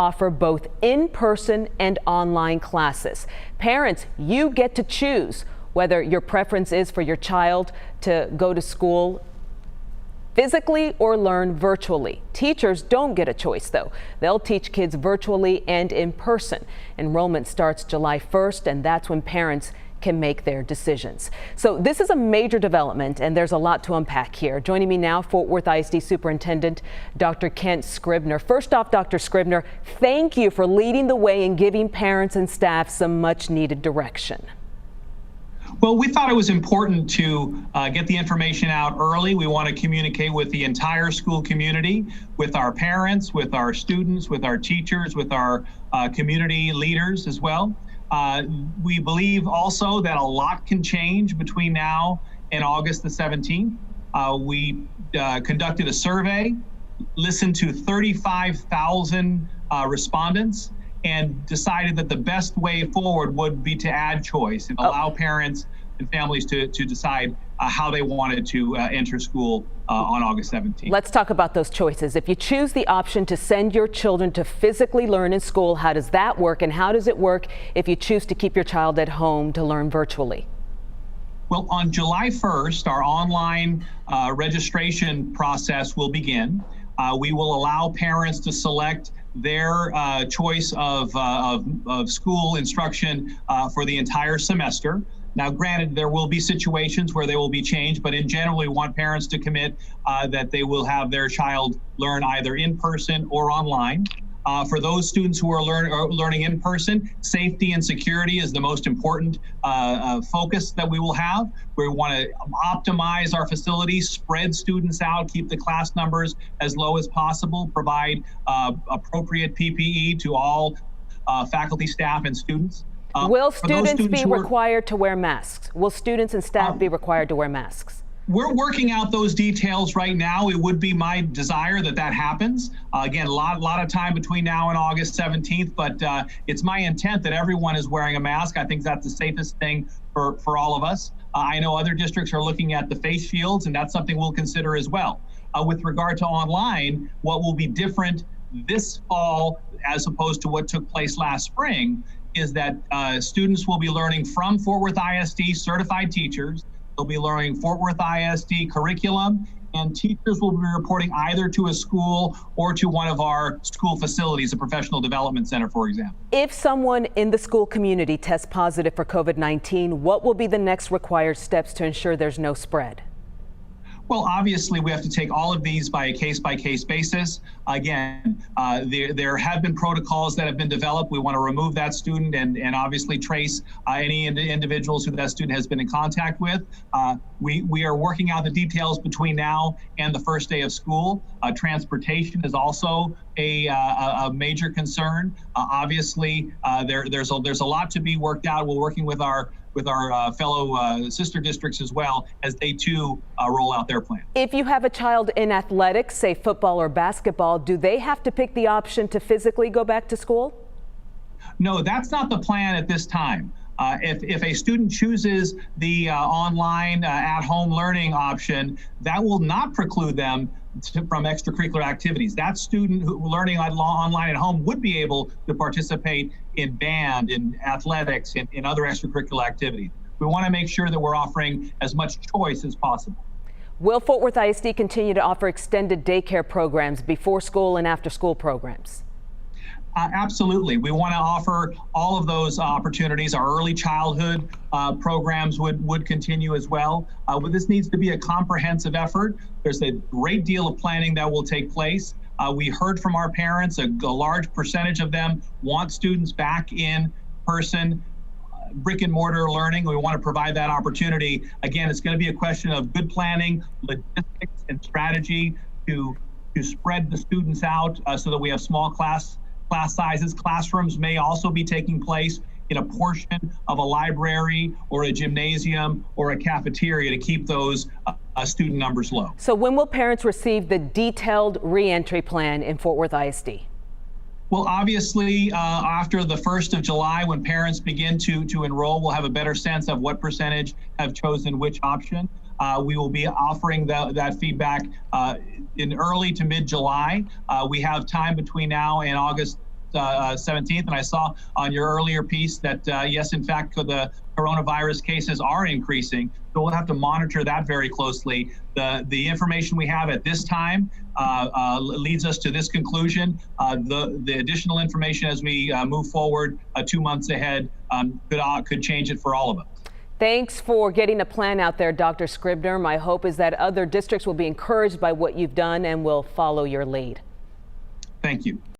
offer both in-person and online classes. Parents, you get to choose whether your preference is for your child to go to school physically or learn virtually. Teachers don't get a choice, though. They'll teach kids virtually and in person. Enrollment starts July 1st, and that's when parents can make their decisions. So this is a major development, and there's a lot to unpack here. Joining me now, Fort Worth ISD Superintendent Dr. Kent Scribner. First off, Dr. Scribner, thank you for leading the way and giving parents and staff some much needed direction. Well, we thought it was important to get the information out early. We want to communicate with the entire school community, with our parents, with our students, with our teachers, with our community leaders as well. We believe also that a lot can change between now and August the 17th. We conducted a survey, listened to 35,000 respondents, and decided that the best way forward would be to add choice and allow parents and families to decide how they wanted to enter school on August 17th. Let's talk about those choices. If you choose the option to send your children to physically learn in school, how does that work? And how does it work if you choose to keep your child at home to learn virtually? Well, on July 1st, our online registration process will begin. We will allow parents to select their choice of school instruction for the entire semester. Now, granted, there will be situations where they will be changed, but in general, we want parents to commit that they will have their child learn either in person or online. For those students who are learning in person, safety and security is the most important focus that we will have. We want to optimize our facilities, spread students out, keep the class numbers as low as possible, provide appropriate PPE to all faculty, staff, and students. Will students be required to wear masks? Will students and staff be required to wear masks? We're working out those details right now. It would be my desire that that happens. Again, a lot of time between now and August 17th, but it's my intent that everyone is wearing a mask. I think that's the safest thing for all of us. I know other districts are looking at the face shields, and that's something we'll consider as well. With regard to online, what will be different this fall as opposed to what took place last spring is that students will be learning from Fort Worth ISD certified teachers. They'll be learning Fort Worth ISD curriculum, and teachers will be reporting either to a school or to one of our school facilities, a professional development center, for example. If someone in the school community tests positive for COVID-19, what will be the next required steps to ensure there's no spread? Well, obviously, we have to take all of these by a case-by-case basis. Again, there have been protocols that have been developed. We want to remove that student and obviously trace any individuals who that student has been in contact with. We are working out the details between now and the first day of school. Transportation is also a major concern. Obviously, there's a lot to be worked out. We're working with our fellow sister districts as well as they too roll out their plan. If you have a child in athletics, say football or basketball, do they have to pick the option to physically go back to school? No, that's not the plan at this time. If a student chooses the online at-home learning option, that will not preclude them from extracurricular activities. That student who learning online at home would be able to participate in band, in athletics, in other extracurricular activities. We want to make sure that we're offering as much choice as possible. Will Fort Worth ISD continue to offer extended daycare programs, before school and after school programs? Absolutely. We want to offer all of those opportunities. Our early childhood programs would continue as well. But this needs to be a comprehensive effort. There's a great deal of planning that will take place. We heard from our parents, a large percentage of them want students back in person, brick and mortar learning. We want to provide that opportunity. Again, it's going to be a question of good planning, logistics, and strategy to spread the students out so that we have small class sizes. Classrooms may also be taking place in a portion of a library or a gymnasium or a cafeteria to keep those student numbers low. So when will parents receive the detailed reentry plan in Fort Worth ISD? Well, obviously, after the 1st of July, when parents begin to enroll, we'll have a better sense of what percentage have chosen which option. We will be offering that feedback in early to mid-July. We have time between now and August 17th, and I saw on your earlier piece that yes, in fact, the coronavirus cases are increasing. So we'll have to monitor that very closely. The information we have at this time leads us to this conclusion. The additional information as we move forward 2 months ahead could change it for all of us. Thanks for getting a plan out there, Dr. Scribner. My hope is that other districts will be encouraged by what you've done and will follow your lead. Thank you.